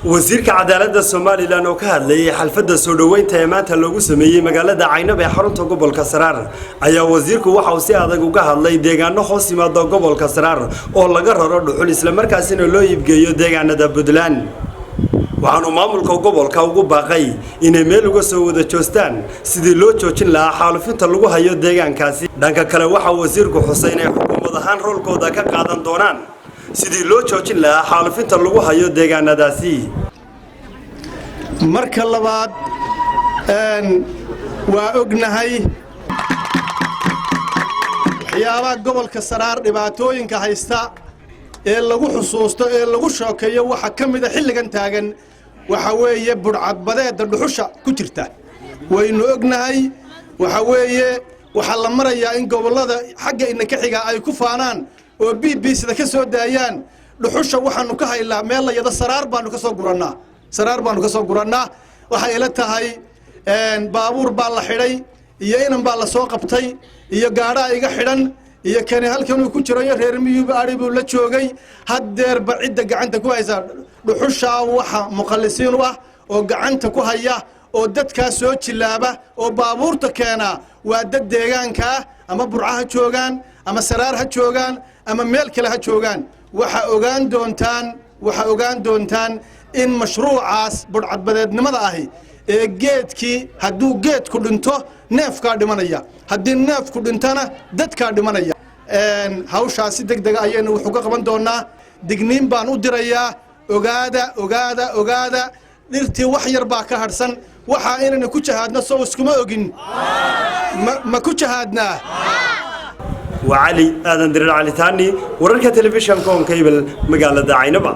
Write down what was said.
wasiirka cadaaladda Soomaaliland oo ka hadlayay xalfadda soo dhaweynta ee maanta lagu sameeyay magaalada Caynab ee xarunta gobolka Saraar ayaa wasiirku waxa uu si adag uga hadlay deegaano hoos yimaada gobolka Saraar oo laga raro dhuxul isla markaasina loo iibgeeyo deegaanada Puntland waxaanu maamulka gobolka ugu baaqay inay meel uga soo wada joostaan sidii loo joojin lahaa xaalufinta lagu hayo deegaankaasi dhanka kale waxa wasiirku xusay inay xukuumad ahaan roolkooda ka qaadan doonaan sidii loo joojin lahaa xaalufinta lagu hayo deegaanadaasi marka labaad waa ognahay waxyaabaha gobolka Saraar dhibaatooyinka haysta ee lagu xusuusto ee lagu shookeeyo waxa kamid ah xilligan taagan waxa weeye burcadbadeeda dhuxusha ku jirta waynu ognahay waxa weeye waxa la marayaa in gobolada xagga inka xiga ay ku faanaan oo BBC-da ka soo daayaan dhuxusha waxaanu ka haylaa meel la yada Saraar baanu ka soo gurannaa waxa ila tahay baabuur baa la xidhay iyo inan baa la soo qabtay iyo gaadha iga xidhan iyo kani halkan uu ku jiro reer miyuuba aribu la joogay hadeer ba cidda gacanta ku haysa dhuxusha waxa muqallisiin ah oo gacanta ku haya oo dadka soo jilaaba oo baabuurta keena waa dad deegaanka ama burcaha joogan ama Saraar ha joogan ama meel kale ha joogan waxa ogaan doontaan in mashruucaas burcadbadeednimada ahi ee geedkii hadduu geedku dhinto neefka dhimanaya haddii neefku dhintana dadka dhimanaya hawshaasi degdeg ayaynu wuxuu ka qaban doonaa digniin baan u dirayaa ogaada dhirtii wax yar baa ka harsan waxa inaynu ku jahaadno soo iskuma ogin ma ku jahaadnaa وعلي آذن درر علي ثاني ورنك تلفزيون كون كيبل مقالة عينبا